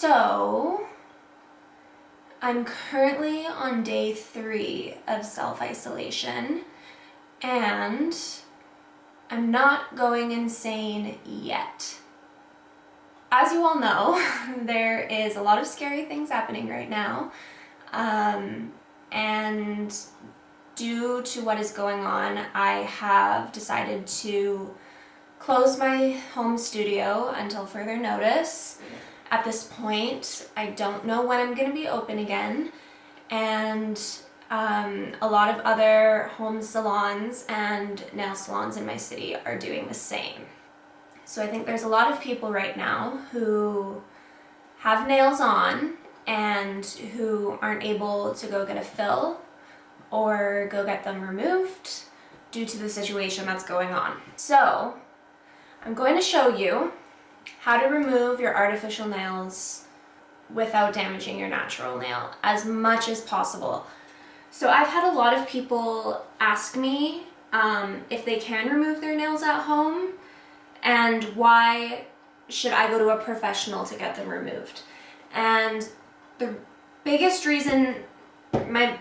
So, I'm currently on day 3 of self-isolation, and I'm not going insane yet. As you all know, there is a lot of scary things happening right now, and due to what is going on, I have decided to close my home studio until further notice. At this point, I don't know when I'm going to be open again, and a lot of other home salons and nail salons in my city are doing the same. So I think there's a lot of people right now who have nails on and who aren't able to go get a fill or go get them removed due to the situation that's going on. So I'm going to show you how to remove your artificial nails without damaging your natural nail as much as possible. So I've had a lot of people ask me if they can remove their nails at home and why should I go to a professional to get them removed. And the biggest reason, my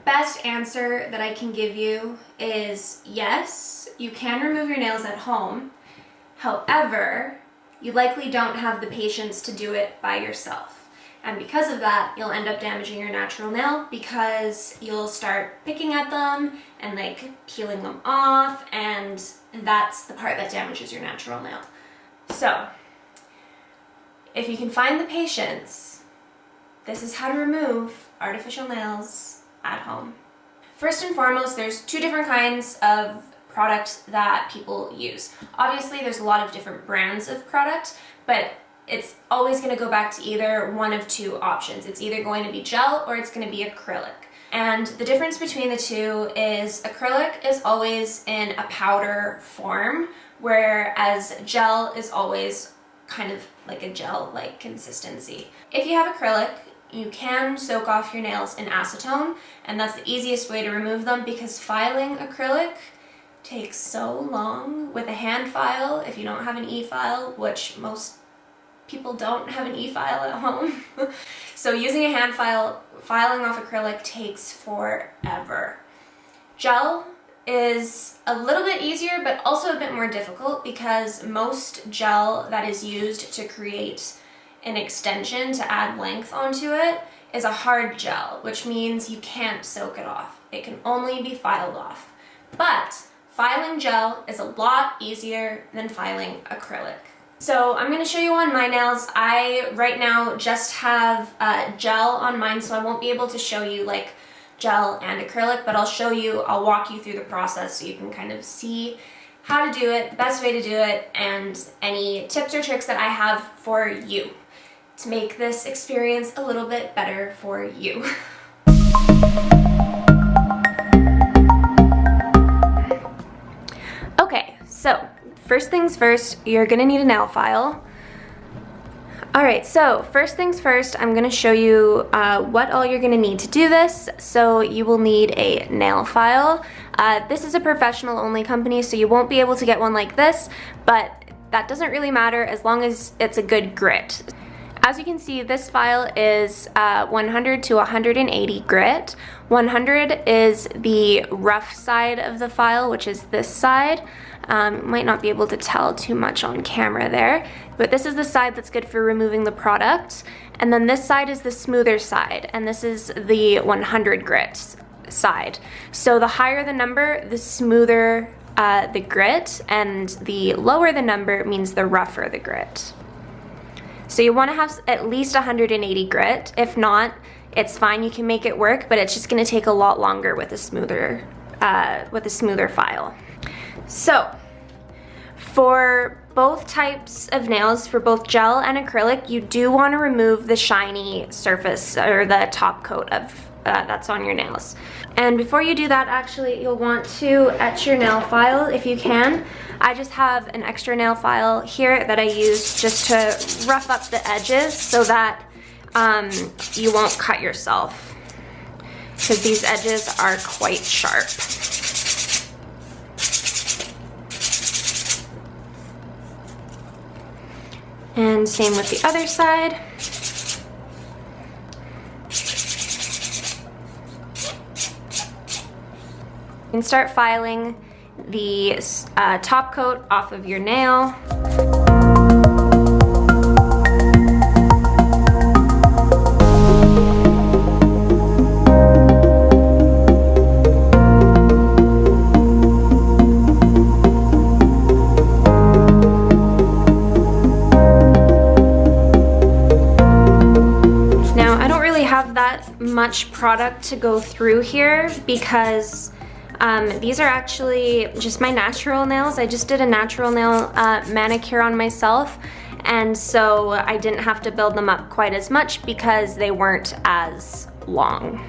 best answer that I can give you is yes, you can remove your nails at home. However, you likely don't have the patience to do it by yourself. And because of that, you'll end up damaging your natural nail because you'll start picking at them and like peeling them off, and that's the part that damages your natural nail. So, if you can find the patience, this is how to remove artificial nails at home. First and foremost, there's 2 different kinds of product that people use. Obviously, there's a lot of different brands of product, but it's always going to go back to either one of 2 options. It's either going to be gel or it's going to be acrylic. And the difference between the 2 is acrylic is always in a powder form, whereas gel is always kind of like a gel-like consistency. If you have acrylic, you can soak off your nails in acetone, and that's the easiest way to remove them because filing acrylic takes so long with a hand file if you don't have an e-file, which most people don't have an e-file at home. So using a hand file, filing off acrylic takes forever. Gel is a little bit easier, but also a bit more difficult because most gel that is used to create an extension to add length onto it is a hard gel, which means you can't soak it off. It can only be filed off. But filing gel is a lot easier than filing acrylic. So I'm going to show you on my nails. I right now just have gel on mine, so I won't be able to show you like gel and acrylic, but I'll walk you through the process so you can kind of see how to do it, the best way to do it, and any tips or tricks that I have for you to make this experience a little bit better for you. Okay, so first things first, you're gonna need a nail file. Alright, so first things first, I'm gonna show you what all you're gonna need to do this. So you will need a nail file. This is a professional only company, so you won't be able to get one like this, but that doesn't really matter as long as it's a good grit. As you can see, this file is 100 to 180 grit. 100 is the rough side of the file, which is this side. Might not be able to tell too much on camera there, but this is the side that's good for removing the product. And then this side is the smoother side, and this is the 100 grit side. So the higher the number, the smoother the grit, and the lower the number means the rougher the grit. So you want to have at least 180 grit. If not, it's fine, you can make it work, but it's just going to take a lot longer with a smoother file. So for both types of nails, for both gel and acrylic, you do want to remove the shiny surface or the top coat of that's on your nails. And before you do that, actually, you'll want to etch your nail file if you can. I just have an extra nail file here that I use just to rough up the edges so that you won't cut yourself, because these edges are quite sharp. And same with the other side. You can start filing the top coat off of your nail. Much product to go through here because these are actually just my natural nails. I just did a natural nail manicure on myself, and so I didn't have to build them up quite as much because they weren't as long.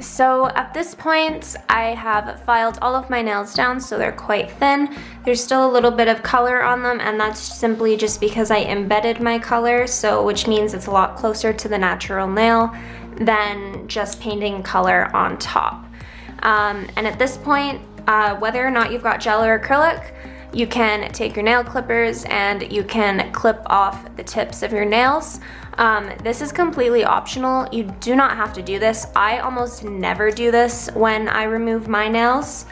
So at this point, I have filed all of my nails down, so they're quite thin. There's still a little bit of color on them, and that's simply just because I embedded my color, so which means it's a lot closer to the natural nail than just painting color on top. And at this point, whether or not you've got gel or acrylic, you can take your nail clippers and you can clip off the tips of your nails. This is completely optional. You do not have to do this. I almost never do this when I remove my nails.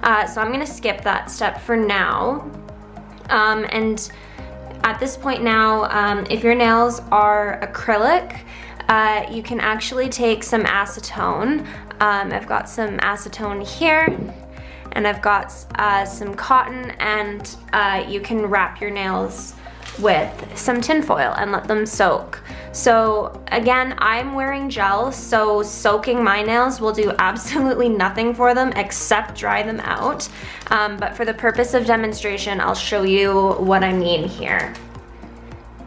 So I'm gonna skip that step for now. And at this point now, if your nails are acrylic, you can actually take some acetone. I've got some acetone here, and I've got some cotton, and you can wrap your nails with some tinfoil and let them soak. So again, I'm wearing gel, so soaking my nails will do absolutely nothing for them except dry them out. But for the purpose of demonstration, I'll show you what I mean here.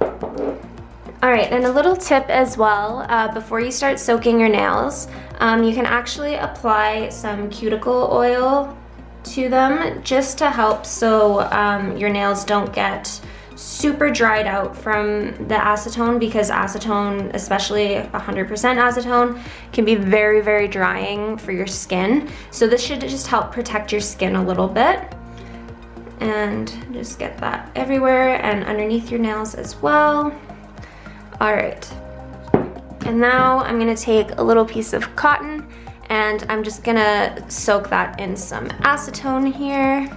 All right, and a little tip as well, before you start soaking your nails, you can actually apply some cuticle oil to them just to help so your nails don't get super dried out from the acetone, because acetone, especially 100% acetone, can be very, very drying for your skin. So this should just help protect your skin a little bit. And just get that everywhere and underneath your nails as well. All right, and now I'm gonna take a little piece of cotton and I'm just gonna soak that in some acetone here.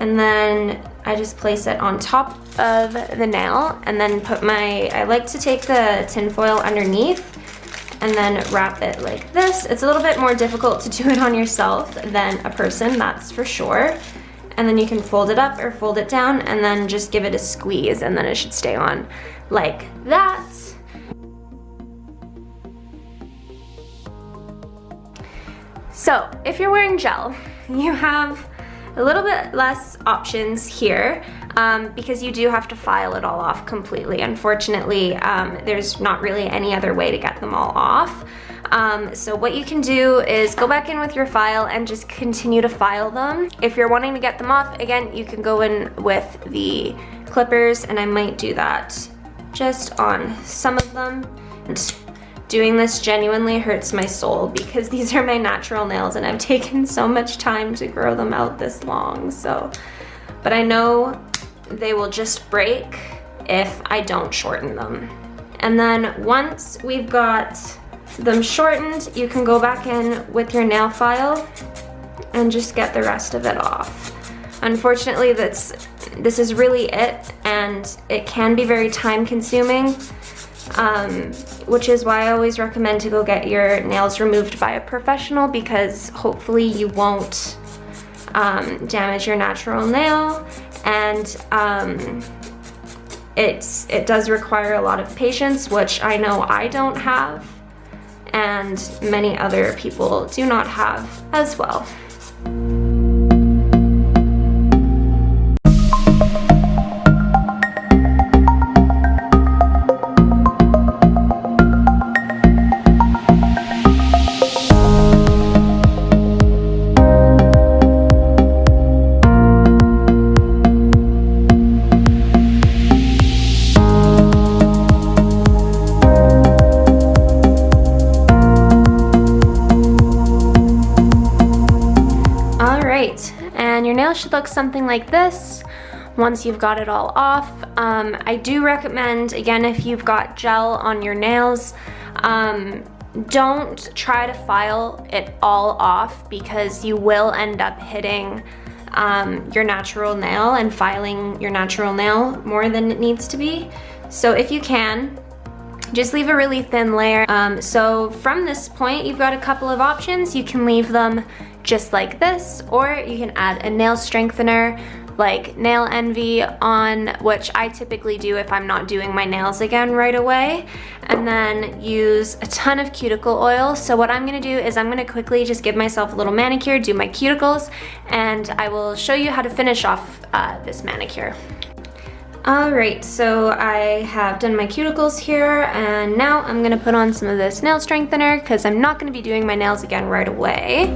And then I just place it on top of the nail and then put I like to take the tinfoil underneath and then wrap it like this. It's a little bit more difficult to do it on yourself than a person, that's for sure. And then you can fold it up or fold it down and then just give it a squeeze, and then it should stay on like that. So if you're wearing gel, you have a little bit less options here because you do have to file it all off completely. Unfortunately, there's not really any other way to get them all off. So what you can do is go back in with your file and just continue to file them. If you're wanting to get them off, again, you can go in with the clippers, and I might do that just on some of them. And doing this genuinely hurts my soul because these are my natural nails and I've taken so much time to grow them out this long. But I know they will just break if I don't shorten them. And then once we've got them shortened, you can go back in with your nail file and just get the rest of it off. Unfortunately, this is really it, and it can be very time consuming, which is why I always recommend to go get your nails removed by a professional, because hopefully you won't damage your natural nail, and it does require a lot of patience, which I know I don't have, and many other people do not have as well. And your nails should look something like this once you've got it all off. I do recommend, again, if you've got gel on your nails, don't try to file it all off, because you will end up hitting your natural nail and filing your natural nail more than it needs to be. So if you can, just leave a really thin layer. So from this point, you've got a couple of options. You can leave them just like this, or you can add a nail strengthener like Nail Envy on, which I typically do if I'm not doing my nails again right away, and then use a ton of cuticle oil. So what I'm gonna do is I'm gonna quickly just give myself a little manicure, do my cuticles, and I will show you how to finish off this manicure. Alright, so I have done my cuticles here, and now I'm gonna put on some of this nail strengthener because I'm not gonna be doing my nails again right away.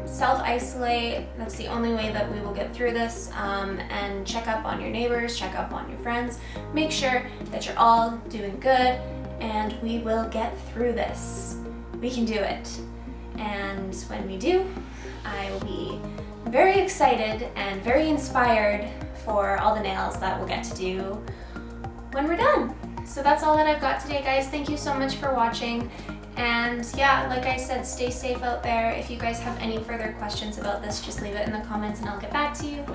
Self-isolate, that's the only way that we will get through this, and check up on your neighbors, check up on your friends, make sure that you're all doing good, and we will get through this. We can do it. And when we do, I will be very excited and very inspired for all the nails that we'll get to do when we're done. So that's all that I've got today, guys. Thank you so much for watching. And yeah, like I said, stay safe out there. If you guys have any further questions about this, just leave it in the comments and I'll get back to you.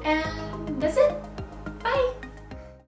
And that's it. Bye.